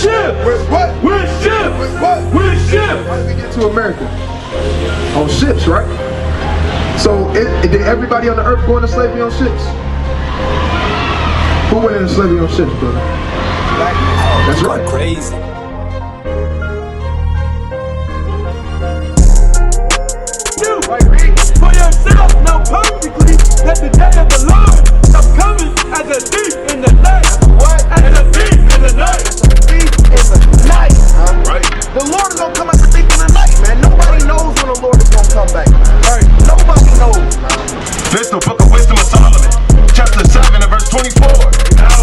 ship. With what? With ships. With what? With ships. How did we get to America? On ships, right? So did everybody on the earth go into slavery on ships? Who went into slavery on ships, brother? That's right. Crazy. Right, read for yourself know perfectly that the day of the Lord is coming as a thief in the night. What? As a thief in the night. Thief in the night. Right. The Lord is gonna come as a thief in the night, man. Nobody knows when the Lord is gonna come back. Right. Nobody knows. This the book of wisdom of Solomon, chapter 7 and verse 24.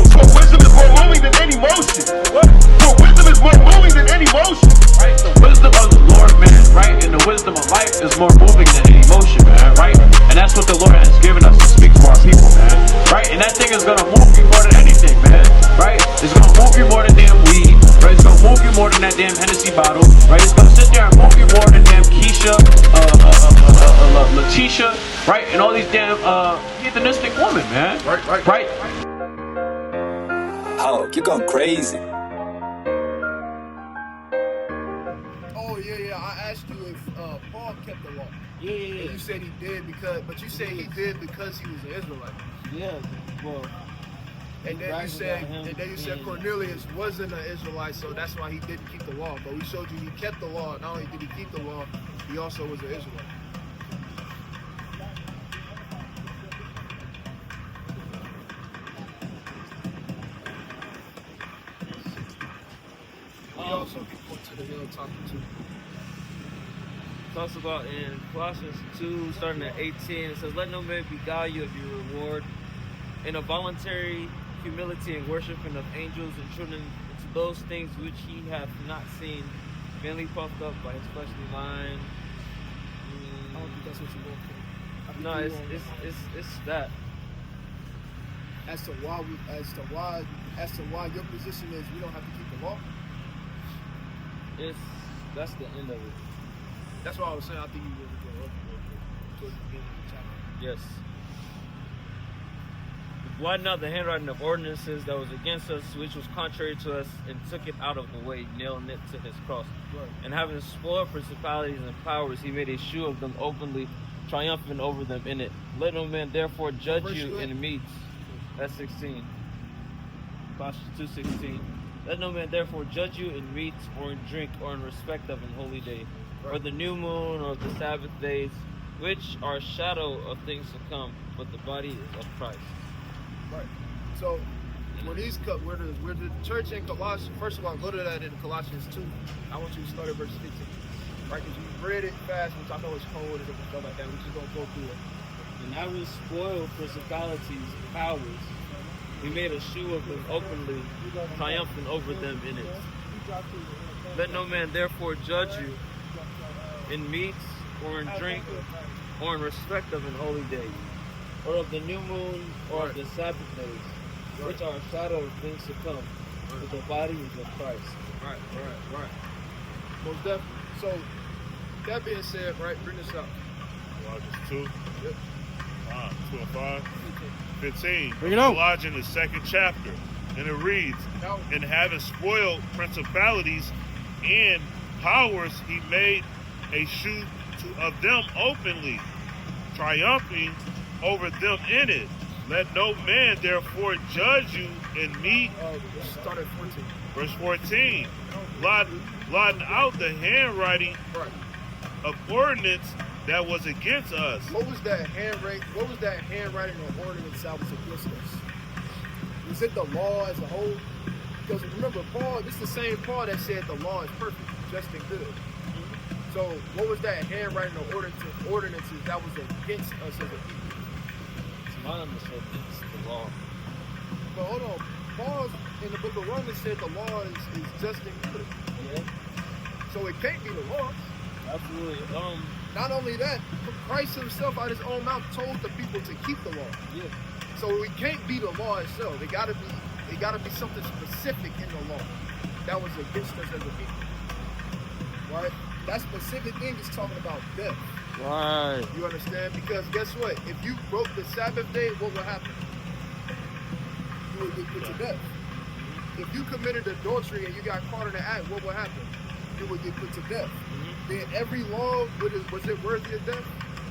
For wisdom is more moving than any motion. What? For wisdom is more moving than any motion. Right, the wisdom of the Lord, man, right, and the wisdom of life is more moving than any emotion, man, right? And that's what the Lord has given us to speak to our people, man, right? And that thing is gonna move you more than anything, man, right? It's gonna move you more than damn weed, right? It's gonna move you more than that damn Hennessy bottle, right? It's gonna sit there and move you more than damn Keisha, Letitia, right? And all these damn heathenistic women, man. Right. Oh, you're going crazy. Oh yeah. I asked you if Paul kept the law. Yeah. And you said he did but you said he did because he was an Israelite. Yeah, well, And then you said Cornelius wasn't an Israelite, so that's why he didn't keep the law. But we showed you he kept the law. Not only did he keep the law, he also was an Israelite. He also went to the hill talking to. talks about in Colossians 2, starting at 18, it says, "Let no man beguile you of your reward in a voluntary humility and worshiping of angels and children into those things which he hath not seen, mainly puffed up by his fleshly mind." I don't think that's what you want for. No, it's that. As to why your position is we don't have to keep the law. That's the end of it. That's what I was saying. I think you really go up towards the beginning of the chapter. Yes. Blotting out the handwriting of ordinances that was against us, which was contrary to us, and took it out of the way, nailing it to his cross. Right. And having spoiled principalities and powers, he made a shoe of them openly, triumphant over them in it. Let no man therefore judge you in meats. That's 16. Colossians 2:16. Let no man therefore judge you in meats or in drink or in respect of an holy day, or the new moon or the Sabbath days, which are a shadow of things to come, but the body is of Christ. Right. So where the church in Colossians, first of all, go to that in Colossians 2. I want you to start at verse 15. Right, because you read it fast, which I know it's cold and stuff like that. We're just gonna go through it. And having spoiled principalities and powers, he made a shoe of them openly, triumphant over them in it. Let no man therefore judge you in meats or in drink or in respect of an holy day, or of the new moon or of the Sabbath days, which are a shadow of things to come, but the body is of Christ. Right. Most definitely. So that being said, right, bring this up. Colossians 2. Yep. 2 and 5. 15. Bring it out. Colossians, the second chapter. And it reads, "And having spoiled principalities and powers, he made a shoe of them openly, triumphing over them in it. Let no man therefore judge you in meat." Start at 14. Verse 14. Blotting out the handwriting of ordinance that was against us. What was that handwriting or ordinance that was against us? Was it the law as a whole? Because remember, Paul, this is the same Paul that said the law is perfect, just and good. So what was that handwriting or ordinances that was against us as a people? It's my understanding it's the law. But hold on, Paul in the book of Romans said the law is just and good. Yeah, So it can't be the law. absolutely. Not only that, Christ himself out his own mouth told the people to keep the law. Yeah. So it can't be the law itself. It gotta be something specific in the law that was against us as a people. Right? That specific thing is talking about death. Right. You understand? Because guess what? If you broke the Sabbath day, what would happen? You would get put to death. if you committed adultery and you got caught in the act, what would happen? You would get put to death. Then every law, was it worthy of death?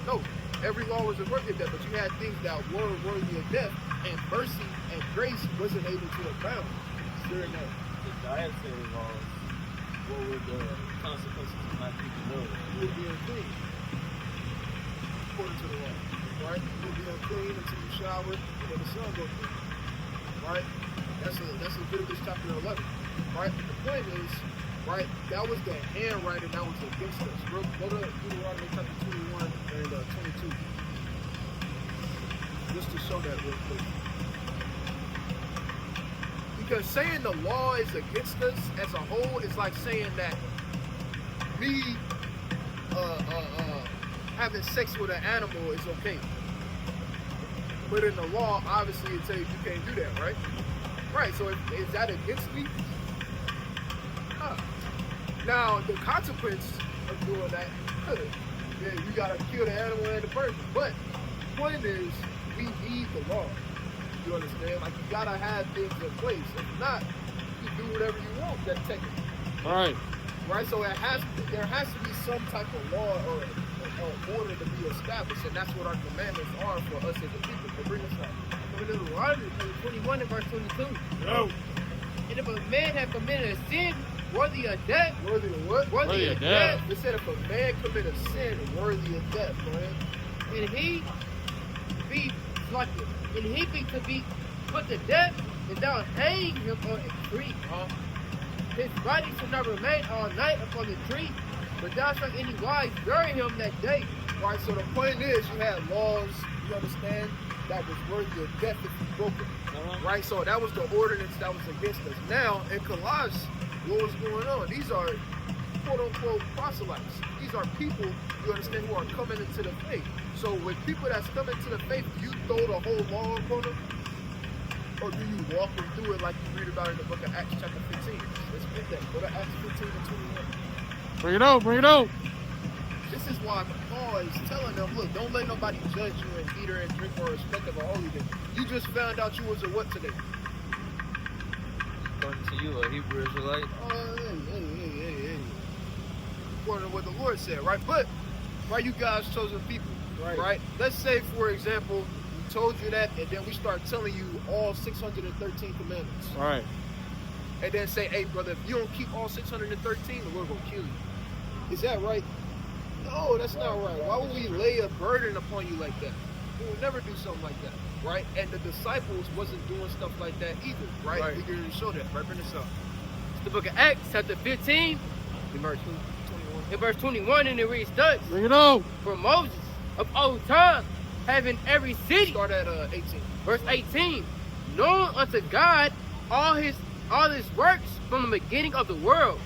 No. Every law wasn't worthy of death, but you had things that were worthy of death, and mercy and grace wasn't able to abound during that. The dietary laws, what were the consequences of not keeping those? You would be unclean, according to the law, right? You would be unclean until you shower and then the sun goes through, right? That's Leviticus chapter 11, right? The point is, right, that was the handwriting that was against us. Go to Deuteronomy chapter 21 and 22. Just to show that real quick. Because saying the law is against us as a whole is like saying that me having sex with an animal is okay. But in the law, obviously it tells you you can't do that, right? Right, so is that against me? Now, the consequence of doing that, yeah, you gotta kill the animal and the person. But the point is, we need the law. You understand? Like, you gotta have things in place. If not, you do whatever you want. That's technically. All right. Right? So there has to be some type of law or order to be established, and that's what our commandments are for us as a people. So bring us up. Deuteronomy 21 and verse 22. No. And if a man have committed a sin worthy of death, Worthy of what? worthy of death, It said if a man commit a sin worthy of death, man. and he be selected, and he be to be put to death, and thou hang him on a tree. His body shall not remain all night upon the tree, but thou shalt any wise bury him that day. Right, so the point is you had laws, you understand, that was worthy of death if you broke it. Right, so that was the ordinance that was against us. Now, in Colossus, what was going on? These are quote-unquote proselytes. These are people, you understand, who are coming into the faith. So with people that's coming to the faith, do you throw the whole law upon them? Or do you walk them through it like you read about in the book of Acts chapter 15? Let's read that. Go to Acts 15 and 21. Bring it on, bring it on. This is why Paul is telling them, look, don't let nobody judge you in eater and drink or respect of a holy day. You just found out you was a what today? According to you, a Hebrew Israelite. Hey. According to what the Lord said, right? But, right, you guys chosen people, right? Let's say, for example, we told you that, and then we start telling you all 613 commandments. All right. And then say, hey, brother, if you don't keep all 613, the Lord will kill you. Is that right? No, that's not right. Why would we lay a burden upon you like that? We would never do something like that, right? And the disciples wasn't doing stuff like that either, right? We can show that. Right, bring this up. It's the book of Acts, chapter 15, In verse 21. in verse 21, and it reads thus: Bring it on. For Moses of old time, having every city, Start at 18. verse 18, known unto God all his works from the beginning of the world.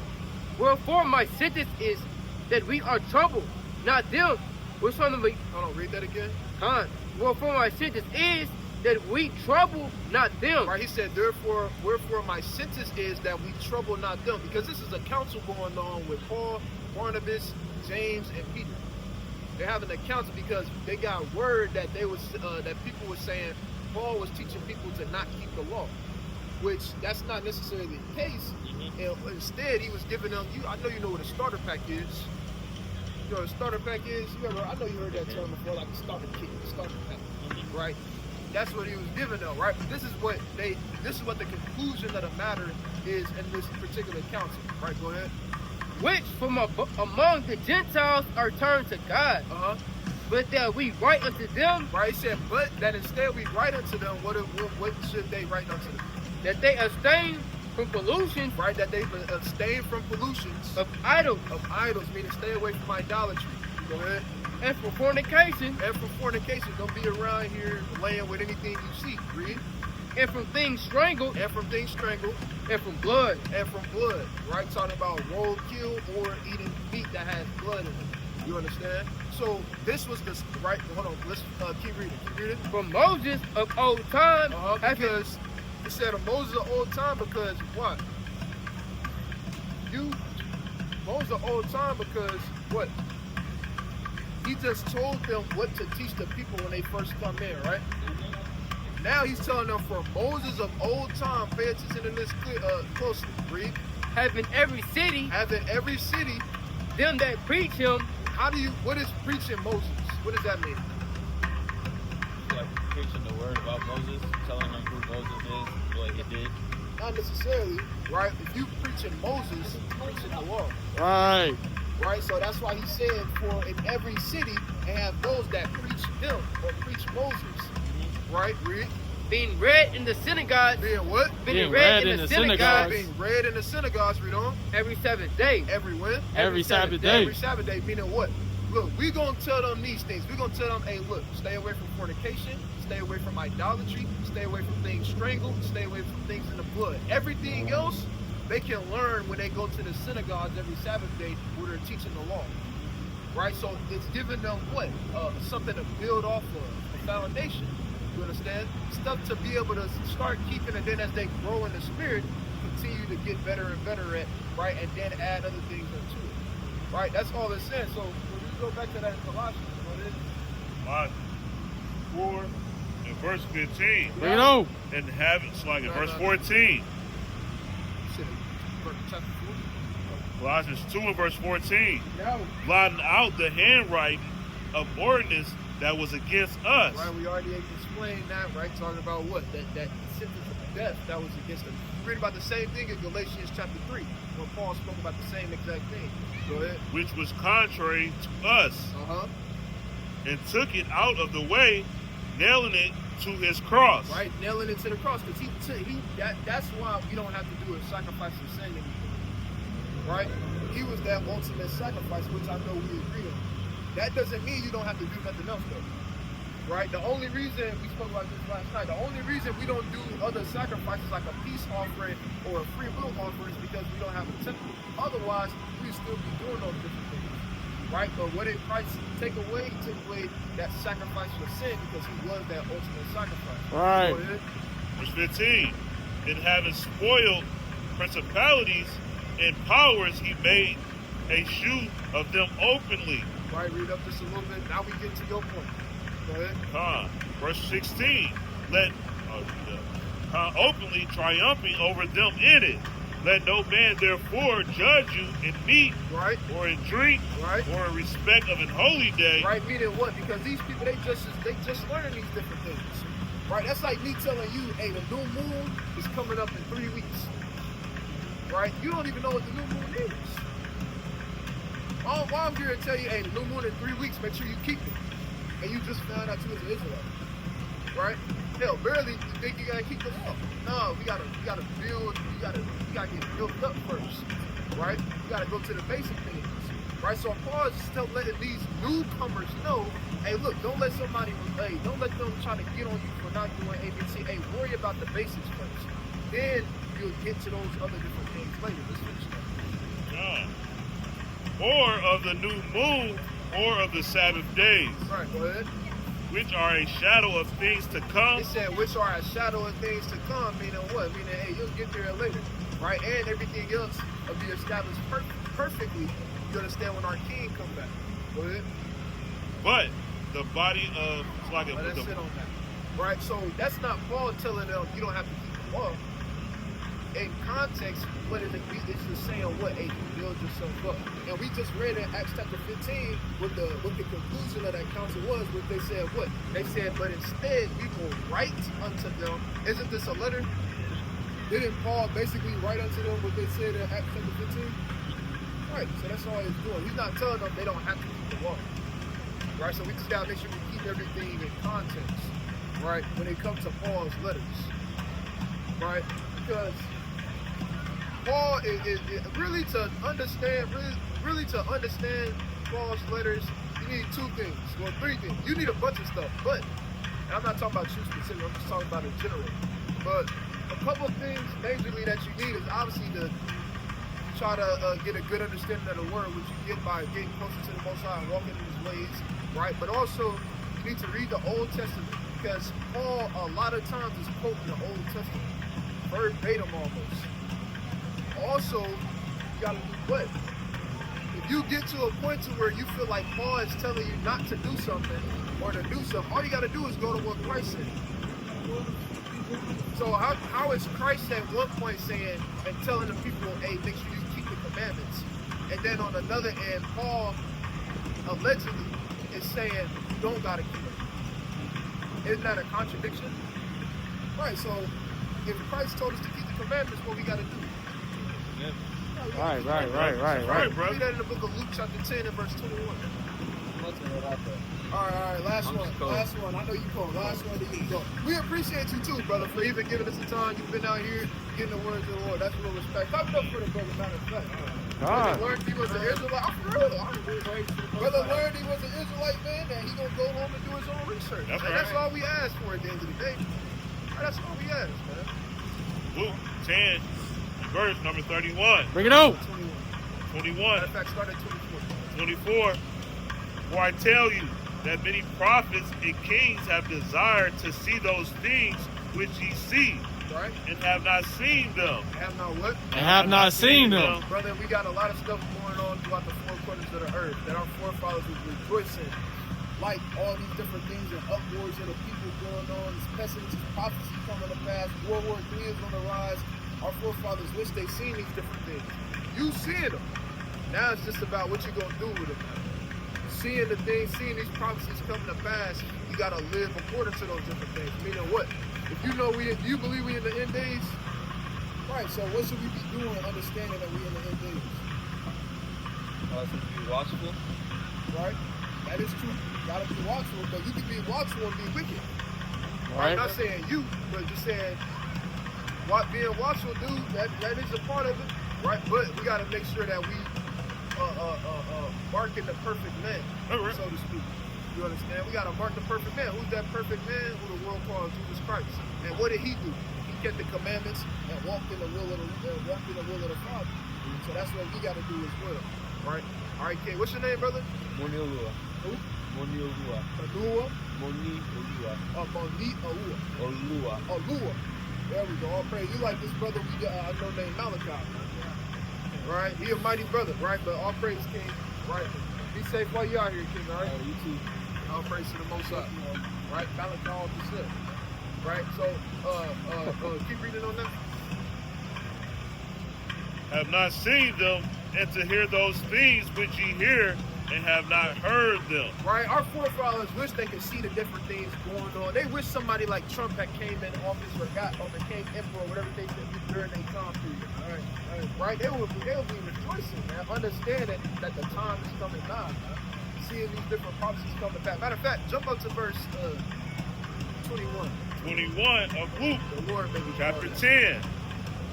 Wherefore my sentence is that we are troubled, not them, which from the beginning. Hold on, read that again. Wherefore my sentence is that we trouble not them. Right, he said, wherefore my sentence is that we trouble not them. Because this is a council going on with Paul, Barnabas, James, and Peter. They're having a council because they got word that that people were saying Paul was teaching people to not keep the law, which that's not necessarily the case. And instead, he was giving them, I know you know what a starter pack is. You know what a starter pack is? I know you heard that term before, like a starter kit, starter pack, right? That's what he was giving them, right? But this is what the conclusion of the matter is in this particular council, right? Go ahead. Which from among the Gentiles are turned to God. But that we write unto them. Right, he said, but that instead we write unto them, what should they write unto them? That they abstain from pollution. Right, that they abstain from pollutions. Of idols. Of idols, meaning stay away from idolatry. Go ahead. And from fornication. And from fornication. Don't be around here laying with anything you see. Read. And from things strangled. And from things strangled. And from blood. And from blood. Right? Talking about roadkill or eating meat that has blood in it. You understand? So this was the right. Hold on. Let's keep reading. Keep reading. From Moses of old time. Because it said of Moses of old time because what? Moses of old time because what? He just told them what to teach the people when they first come in, right? Now he's telling them for Moses of old time, pay attention to this closely. Read. Having every city, Them that preach him, what is preaching Moses? What does that mean? Like preaching the word about Moses, telling them who Moses is, what he did. Not necessarily, right? If you preaching Moses, preaching the law. Right. Right? So that's why he said for in every city and have those that preach them or preach Moses. Right? Read. being read in the synagogues. Being what? Being read in the synagogues. Being read in the synagogues, read on. Every Sabbath day. Every when? Every Sabbath day. Every Sabbath day, meaning what? Look, we're going to tell them these things. We're going to tell them, hey, look, stay away from fornication, stay away from idolatry, stay away from things strangled, stay away from things in the blood. Everything else, they can learn when they go to the synagogues every Sabbath day where they're teaching the law. Right? So it's giving them what? Something to build off of, a foundation. You understand? Stuff to be able to start keeping, and then as they grow in the spirit, continue to get better and better at, right? And then add other things into it. Right? That's all it's saying. So when we go back to that in Colossians, what is it? Colossians 4 and verse 15. Bring it on. And have it's like in verse 14. Chapter 4. Colossians 2 and verse 14. No. Blotting out the handwriting of ordinance that was against us. Right, we already explained that, right? Talking about what? That sentence of death that was against us. We read about the same thing in Galatians chapter 3, where Paul spoke about the same exact thing. Go ahead. Which was contrary to us. And took it out of the way, nailing it to his cross. Right, nailing it to the cross. Because that's why we don't have to do a sacrifice of sin anymore. Right? He was that ultimate sacrifice, which I know we agree on. That doesn't mean you don't have to do nothing else, though. Right? The only reason, we spoke about this last night, the only reason we don't do other sacrifices like a peace offering or a free will offering is because we don't have a temple. Otherwise, we'd still be doing those different things. Right? But what did Christ take away? He took away that sacrifice for sin because he was that ultimate sacrifice. Right. Verse 15. And having spoiled principalities and powers, he made a shoe of them openly. Right, read up just a little bit. Now we get to your point. Go ahead. Verse 16. Openly triumphing over them in it. Let no man therefore judge you in meat, right, or in drink, right, or in respect of an holy day. Right, meaning what? Because these people they just learning these different things. Right? That's like me telling you, hey, the new moon is coming up in 3 weeks. Right? You don't even know what the new moon is. All I'm here to tell you, hey, the new moon in 3 weeks, make sure you keep it. And you just found out you was an Israelite. Right? Hell, barely you think you gotta keep the law. No, we gotta build, you gotta get built up first. Right? You gotta go to the basic things. Right? So Paul is still letting these newcomers know, hey, look, don't let them try to get on you for not doing ABC. Hey, worry about the basics first. Then you'll get to those other different things later. Let's finish that. Or of the new moon, or of the Sabbath days. Right, go ahead. Which are a shadow of things to come. It said, which are a shadow of things to come, meaning what? Meaning, hey, you'll get there later. Right? And everything else will be established perfectly. You understand when our king comes back. Go ahead. But the body of... Let's sit on that. Right? So that's not Paul telling them you don't have to keep the law. In context, what is it? It's just saying what? Hey, you build yourself up. And we just read in Acts chapter 15 what the conclusion of that council was, what they said what? They said, but instead we will write unto them. Isn't this a letter? Didn't Paul basically write unto them what they said in Acts chapter 15? Right, so that's all he's doing. He's not telling them they don't have to keep the law. Right, so we just gotta make sure we keep everything in context. Right, when it comes to Paul's letters. Right, because Paul is really to understand Paul's letters, you need two things. Well, three things. You need a bunch of stuff, but and I'm not talking about you specifically, I'm just talking about in general. But a couple of things majorly that you need is obviously to try to get a good understanding of the word, which you get by getting closer to the Most High and walking in his ways, right? But also you need to read the Old Testament, because Paul a lot of times is quoting the Old Testament, verbatim almost. Also, you gotta do what? If you get to a point to where you feel like Paul is telling you not to do something or to do something, all you gotta do is go to what Christ said. So how is Christ at one point saying and telling the people, hey, make sure you keep the commandments, and then on another end, Paul allegedly is saying you don't gotta keep it? Isn't that a contradiction? Right. So if Christ told us to keep the commandments, what we gotta do? Right. Bro. Read that in the book of Luke chapter 10 and verse 21. All right, last one. I know you called. Last one that you go. We appreciate you too, brother, for even giving us the time. You've been out here getting the words of the Lord. That's real respect. Clap it up for the brother, matter of fact. Brother learned he was an Israelite. I'm for real. Brother learned he was an Israelite, man, and he gonna go home and do his own research. That's all we ask for at the end of the day. That's all we ask, man. Luke 10, verse number 31. Bring it on. 21. Matter of fact, start at 24. 24. For I tell you that many prophets and kings have desired to see those things which ye see, Right? and have not seen them. Have not what? And have not seen them. Brother, we got a lot of stuff going on throughout the four corners of the earth that our forefathers was rejoicing. Like all these different things and upwards of the people going on, this pestilence, prophecy coming to pass, World War III is on the rise. Our forefathers wish they seen these different things. You seeing them. Now it's just about what you gonna do with them. Seeing the things, seeing these prophecies coming to pass, you gotta live according to those different things. Meaning what? If you know you believe we in the end days, right? So what should we be doing, understanding that we in the end days? Be watchful. Right? That is true. You gotta be watchful, but you can be watchful and be wicked. Right. I'm not saying you, but just saying being watchful, dude. That is a part of it, right? But we gotta make sure that we marking the perfect man, so to speak. You understand? We gotta mark the perfect man. Who's that perfect man? Who the world calls Jesus Christ. And what did he do? He kept the commandments and walked in the will of the Father. So that's what we gotta do as well, right? All right, King. What's your name, brother? Moniolua. Who? Moniolua. Manua. Moniolua. Moniolua. Olua. Olua. There we go. All praise. You like this brother I know named Malachi. Right? He a mighty brother, right? But all praise, King. Right? Be safe while you out here, King, all right? You too. All praise to the Most High. Right? Malachi all the right? So, keep reading on that. Have not seen them, and to hear those things which ye hear, and have not heard them. Right? Our forefathers wish they could see the different things going on. They wish somebody like Trump had came in office or became emperor, whatever they said during their time period. All right? They will be rejoicing, man, understanding that the time is coming now, man. Seeing these different prophecies coming back. Matter of fact, jump up to verse 21. 21 of Luke, The Lord may be chapter pardoned.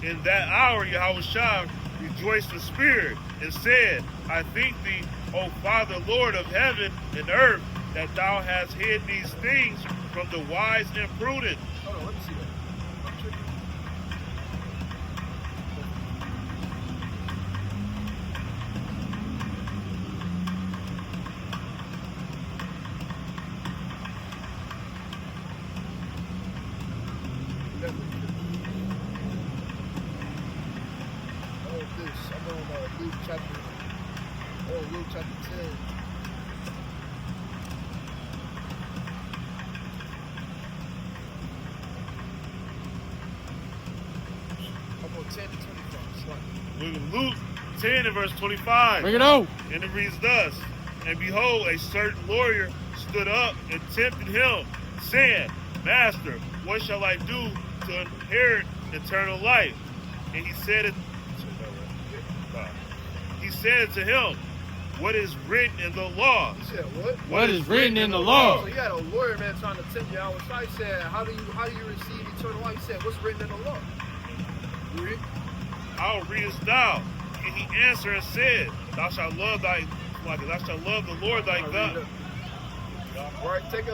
10. In that hour Yahushua rejoiced in spirit, and said, I thank thee, O Father, Lord of heaven and earth, that thou hast hid these things from the wise and prudent. Hold on, let me see that. I'm tripping. Luke chapter 10. I'm on 10 to 25. Luke 10 and verse 25. Bring it on. And it reads thus, and behold, a certain lawyer stood up and tempted him, saying, Master, what shall I do to inherit eternal life? And he said to him, what is written in the law? He said, what? What is written in the law? So you had a lawyer, man, trying to tempt you. I said, how do you receive eternal life? He said, what's written in the law? Read. How readest thou? And he answered and said, Thou shalt love the Lord thy God. Right, take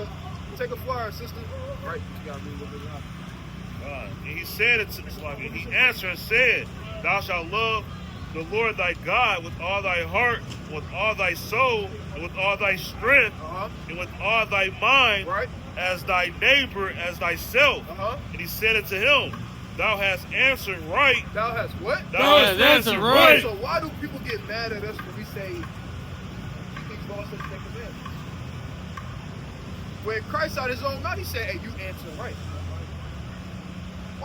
a flyer, sister. Right, you gotta read a little bit louder. And he said, he answered and said, Thou shalt love the Lord thy God with all thy heart, with all thy soul, and with all thy strength, and with all thy mind, right, as thy neighbor as thyself. And he said unto him, Thou hast answered right. Thou hast what? Thou hast answered right. So why do people get mad at us when we say keep these laws and commandments? When Christ out his own mouth, he said, hey, you answer right.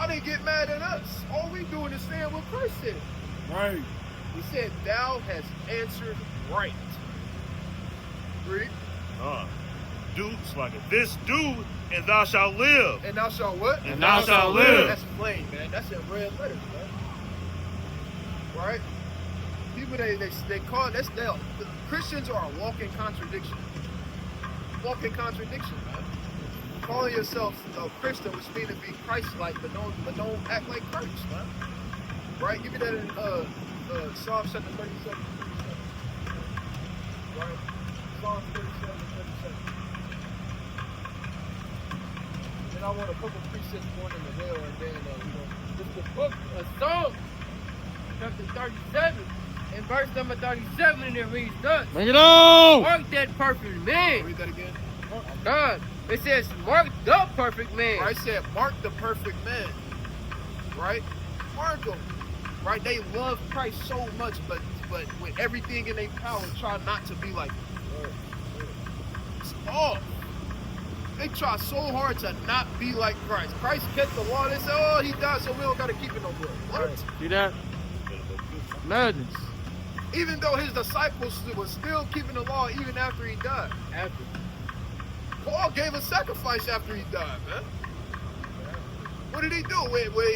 Why they get mad at us? All we doing is saying what Christ said. Right. He said, thou hast answered right. Read. Do like it. This do, and thou shalt live. And thou shalt what? And thou shalt live. That's plain, man. That's in red letters, man. Right? People, they call, the Christians are a walking contradiction. Walking contradiction, man. Calling yourself a Christian, which means to be Christ-like, but don't act like Christ, man. Right? Give me that in Psalm chapter 37. Right? Psalm 37. Then I want a couple precepts going in the hell, and then It's the book of Psalms, chapter 37, and verse number 37, and it reads thus. Bring it on! Mark that perfect man. read that again. God, it says, mark the perfect man. Christ said, mark the perfect man. Right? Mark him. Right? They love Christ so much, but with everything in their power, try not to be like him. It's off. They try so hard to not be like Christ. Christ kept the law. They say, oh, he died, so we don't got to keep it no more. What? See that? Madness. Even though his disciples were still keeping the law even after he died. After. Paul gave a sacrifice after he died, man. What did he do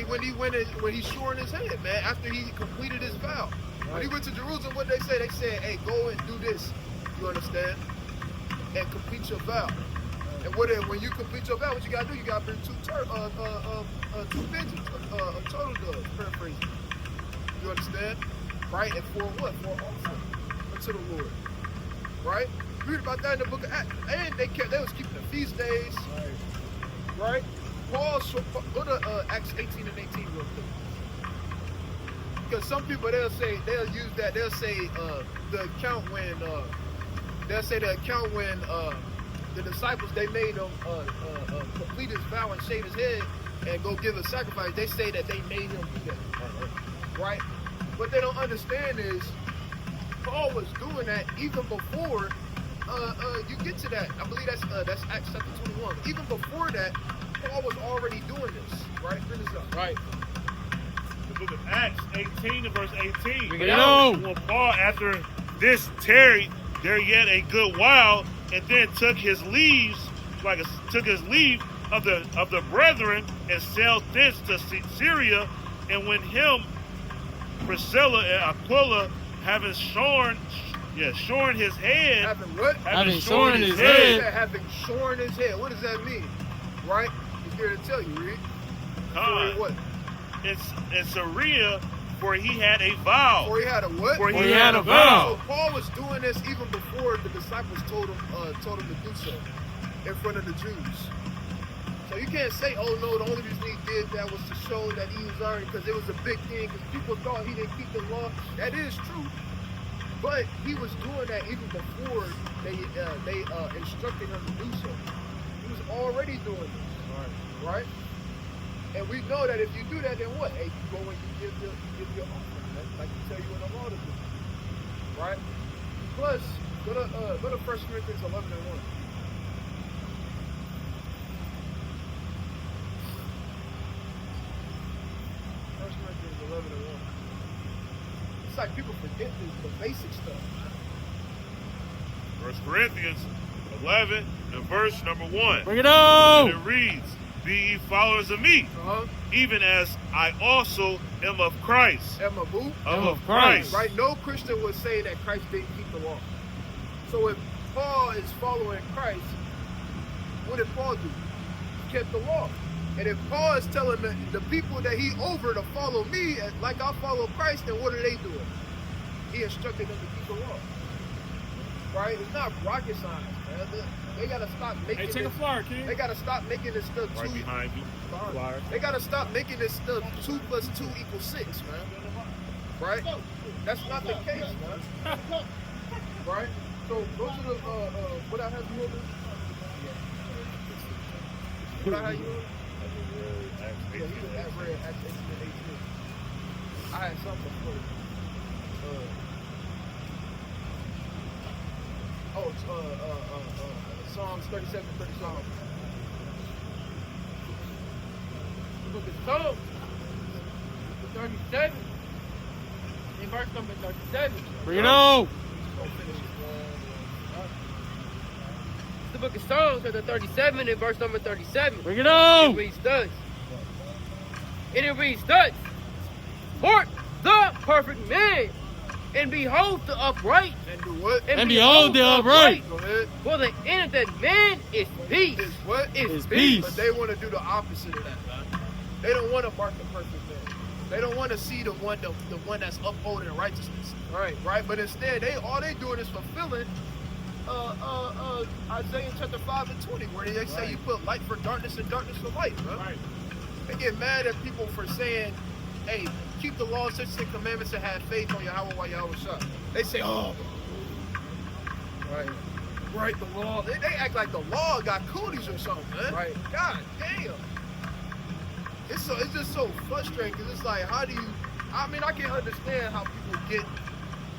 when he swore in his hand, man? After he completed his vow, when he went to Jerusalem, what did they say? They said, "Hey, go and do this." You understand? And complete your vow. And when you complete your vow, what you gotta do? You gotta bring two pigeons, total doves. Paraphrasing. You understand? Right? And for what? For offering unto the Lord. Right? Read about that in the book of Acts. And they was keeping the feast days. Right? Paul, go to Acts 18 and 18 real quick. Because some people, they'll say the account when the disciples, they made him complete his vow and shave his head and go give a sacrifice. They say that they made him do that. Right? What they don't understand is Paul was doing that even before you get to that. I believe that's Acts chapter 21. Even before that, Paul was already doing this. Right? Bring this up. Right. The book of Acts 18 and verse 18. Bring it on. When Paul, after this, tarried there yet a good while, and then took his leave of the brethren, and sailed thence to Syria, and when him Priscilla and Aquila, having shorn his head. Having what? Having shorn his head. Having shorn his head. What does that mean? Right? He's here to tell you, read. What? In Syria, for he had a vow. For he had a what? For he had a vow. So Paul was doing this even before the disciples told him to do so in front of the Jews. So you can't say, oh no, the only reason he did that was to show that he was already, because it was a big thing, because people thought he didn't keep the law. That is true. But he was doing that even before they instructed him to do so. He was already doing this. Right? And we know that if you do that, then what? Hey, you go and you give your offering. That's like you tell you in the law to do. Right? Plus, go to 1 Corinthians 11 and 1. It's like people forget the basic stuff. 1 Corinthians 11 and verse number 1. Bring it on. And it reads, be ye followers of me, even as I also am of Christ. Am of who? Of Christ. Right? No Christian would say that Christ didn't keep the law. So if Paul is following Christ, what did Paul do? He kept the law. And if Paul is telling the people that he over to follow me, like I follow Christ, then what are they doing? He instructed them to keep the law. Right? It's not rocket science, man. They gotta stop making take a flyer, kid. They gotta stop making this stuff Right behind you. Flyer. They gotta stop making this stuff 2 + 2 = 6, man. Right? That's not the case, man. Right? So go to the what I have you over? What I have you over? Yeah, he was at red Acts 18 and 18. I had something for you. Psalms 37 and 37. book of Psalms, 37, in verse number 37. Bring it on. The book of Psalms, chapter 37, in verse number 37. Bring it on. It reads thus. And it reads thus. Court the perfect man, and behold the upright. And do what? And behold the upright. Go ahead. For the end of that man is peace. Is what? Is peace. But they want to do the opposite of that, man. They don't want to mark the perfect man. They don't want to see the one that's upholding righteousness. Right. Right? But instead, all they doing is fulfilling Isaiah chapter 5 and 20, where they say you put light for darkness and darkness for light, bro. Right. They get mad at people for saying, hey, keep the law, statutes, and commandments, and have faith on Yahweh while Yahweh shot. They say, oh, right, the law. They act like the law got cooties or something, man. Right. God damn. It's just so frustrating because it's like, how do you? I mean, I can understand how people get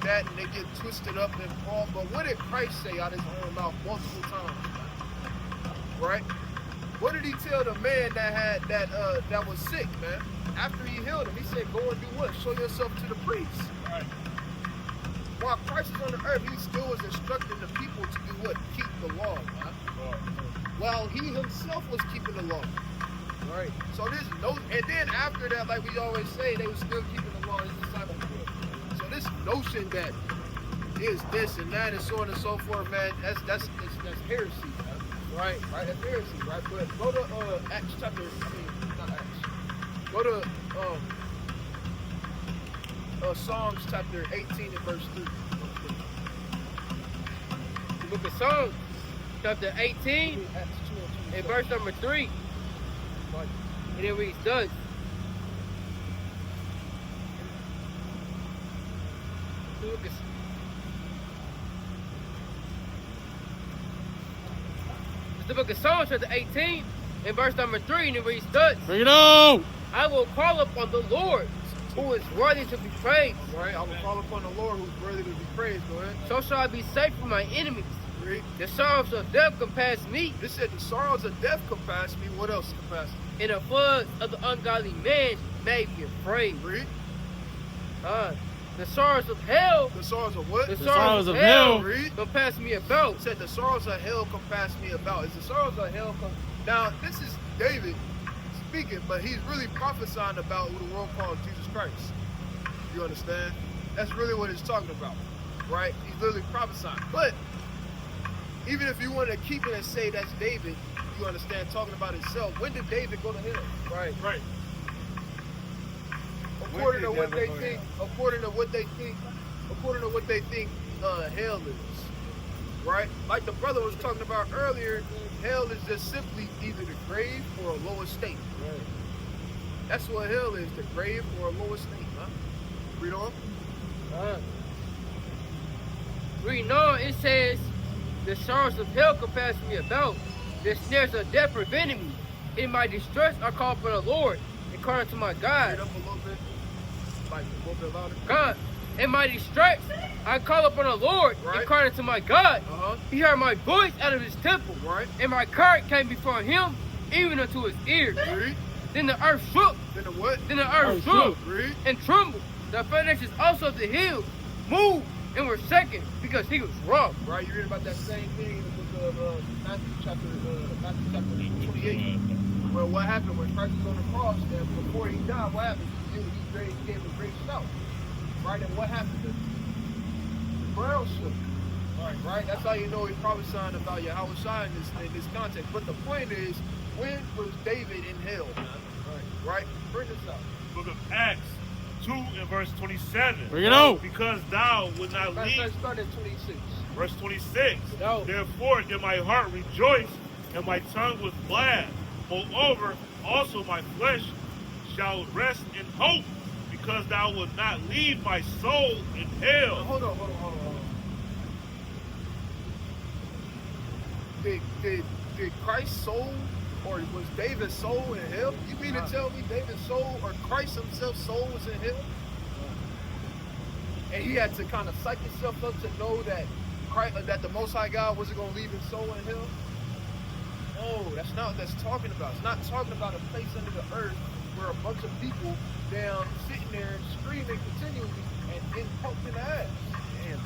that and they get twisted up and wrong, but what did Christ say out of his own mouth multiple times? Right? What did he tell the man that was sick, man? After he healed him, he said, go and do what? Show yourself to the priest. Right. While Christ is on the earth, he still was instructing the people to do what? Keep the law, man. While he himself was keeping the law. Right. So there's no, and then after that, like we always say, they were still keeping the law. His disciples were. So this notion that is this and that and so on and so forth, man, that's heresy, man. Right. That's heresy, right? But go to Acts chapter. Not Acts. Go to Psalms chapter 18 and verse 3. The book of Psalms, chapter 18, and verse number 3. And it reads thus. The book of Psalms, chapter 18, and verse number 3, and it reads thus. Bring it on. I will call upon the Lord, who is worthy to be praised. Right, I will call upon the Lord, who is worthy to be praised. Go ahead. So shall I be safe from my enemies. Read. The sorrows of death compass me. This said the sorrows of death compass me. What else compass me? And the floods of the ungodly man made me afraid. Read. The sorrows of hell. The sorrows of what? The sorrows of hell compass me about. It said the sorrows of hell compass me about. Is the sorrows of hell Now, this is David speaking, but he's really prophesying about what the world calls Jesus Christ. You understand? That's really what he's talking about, right? He's literally prophesying. But even if you want to keep it and say that's David, you understand, talking about himself. When did David go to hell? Right. According to what they think, hell is. Right? Like the brother was talking about earlier, hell is just simply either the grave or a lower state. Right. That's what hell is, the grave or a lower state, huh? Read on. Read on, it says, the sorrows of hell compass me about. The snares of death prevented me. In my distress, I called upon the Lord, and cried unto my God. Read up a little bit. Like a little bit louder. God, in my distress, I called upon the Lord, and cried unto my God. He heard my voice out of his temple. Right. And my cry came before him, even unto his ears. Read. Then the earth shook. Then the what? Then the earth shook. Read. And trembled. The foundations also of the hills moved and were shaken because he was wrong. Right, you read about that same thing in the book of Matthew chapter 28. Well, what happened when Christ was on the cross, and before he died, what happened? He gave a great shout. Right, and what happened? The ground shook. Right, that's how you know he's prophesying about Yahweh Shai in this context. But the point is, when was David in hell? Right? Bring this up. Book of Acts 2 and verse 27. Bring it on. Because thou would not leave. Let's start at 26. Verse 26. No. Therefore did my heart rejoice, and my tongue was glad. Moreover, also my flesh shall rest in hope, because thou wilt not leave my soul in hell. Hold on. Did Christ's soul, or was David's soul in hell? You mean to tell me David's soul, or Christ himself's soul was in hell? And he had to kind of psych himself up to know that that the Most High God wasn't going to leave his soul in hell? No, that's not what that's talking about. It's not talking about a place under the earth where a bunch of people down sitting there screaming continually and getting poked in the ass. Damn.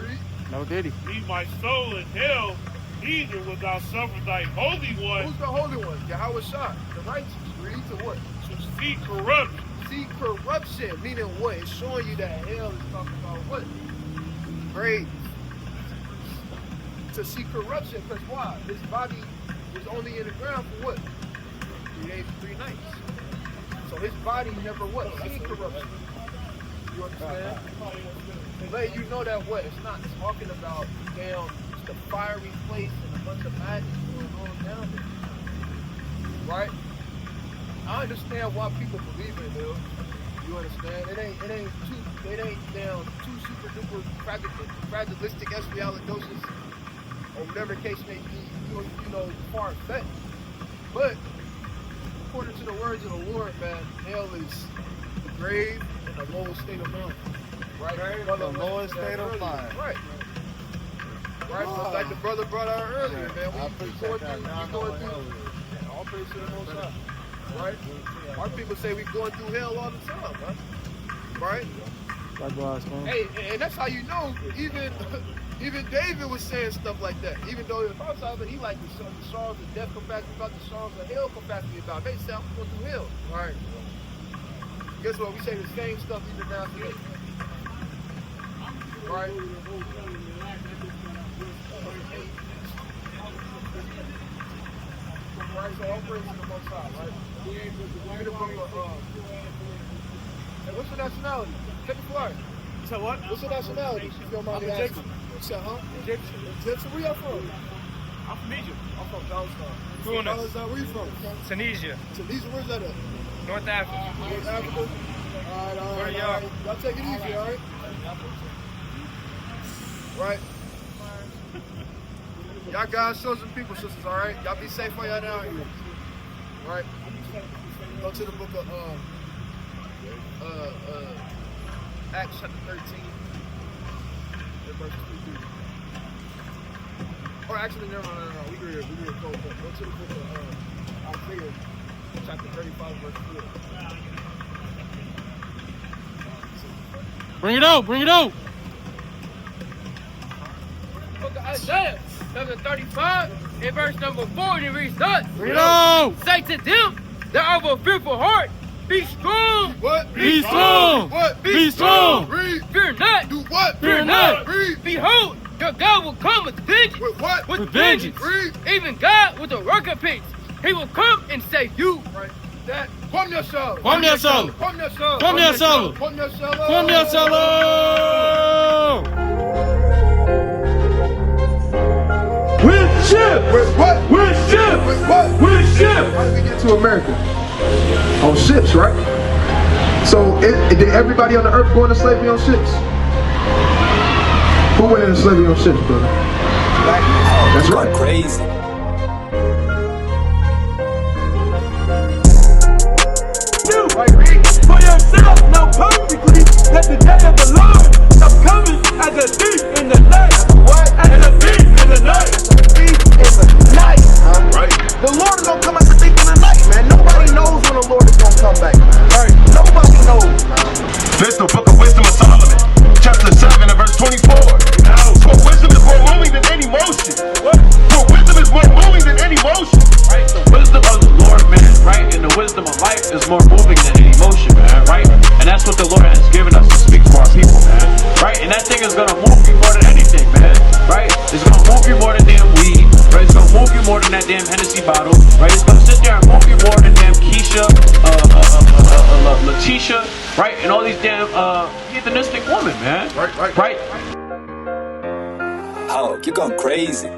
Read. No diddy. Leave my soul in hell, neither will thou suffer thy Holy One Who's the Holy One? Yahweh Shah, the righteous. Read to what? to see corruption. See corruption, meaning what? It's showing you that hell is talking about what? Grave. To see corruption, because why? His body was only in the ground for what? 3 days and 3 nights. So his body never what? Seen corruption. You understand? And let you know that what? It's not talking about down the fiery place and a bunch of madness going on down there. Right? I understand why people believe it, dude. You understand? It ain't down too super duper fragilistic espialidocious or whatever case may be, you know, far fetched. But according to the words of the Lord, man, hell is the grave and the lowest state of mind. Right? The lowest state of mind. Right. Right? So like the brother brought out earlier, man. I appreciate that. Now I know what hell is. All praise to the Most High. Right? Our people say we going through hell all the time, man. Right? Hey, and that's how you know, even David was saying stuff like that. Even though he was prophesied, but he liked the songs of death come back to me about, the songs of hell come back to me about. They say I'm going through hell. All right. Guess what? We say the same stuff even now today. Right? Right, so all praise to the Most High, right? Read the book of, hey, what's your nationality? Take a flight. So what? What's your nationality? If you don't mind me asking. You said, huh? Egyptian. Egyptian? Where you from? I'm from Egypt. I'm from Johnstown. Tunis. Where you from? Tunisia. Tunisia, where's that at? North Africa. North Africa? Alright, Where y'all? Y'all take it easy, alright? Right? Y'all guys, sons and people, sisters, alright? Y'all be safe while y'all down here. Right? Go to the book of Acts chapter 13, verse 23. Or actually, no. We read close. Go to the book of Isaiah chapter 35, verse 4. Bring it out. Bring it out. Book of Isaiah, chapter 35, and verse number 4, and it reads thus. Bring it out. Say to them that are of a fearful heart, be strong. What? Be strong. What? Be strong. Read. Fear not. Do what? Fear not. Read. Behold, your God will come with vengeance. With what? With vengeance. Read. Even God with a recompense. He will come and save you. Right. That. Come there, solo. Come there, solo. Come there, solo. Come there, solo. Come there, solo. Come there, solo. With ship! With what? With ship! With what? With ship! How did we get to America? On ships, right? So did everybody on the earth go into slavery on ships? Who went into slavery on ships, brother? That's right. Crazy. You for yourself know perfectly that the day of the Lord shall coming as a thief in the night. What? As a thief in the night. Thief in the night. Right. The Lord is gonna come as a thief in the night, man. Nobody knows when the Lord is gonna come back, man. Right. Nobody knows, man. This the book of wisdom of Solomon, chapter 7 and verse 24. For wisdom is more moving than any motion. For wisdom is more moving than any motion. Right? The wisdom of the Lord, man, right? And the wisdom of life is more moving than any emotion, man, right? And that's what the Lord has given us to speak for our people, man, right? And that thing is gonna move you more than anything, man, right? It's gonna move you more than damn weed, right? It's gonna move you more than that damn Hennessy bottle, right? It's gonna sit there and move you more than damn Keisha, Letitia, right? And all these damn heathenistic women, man. Right. Oh, you're going crazy.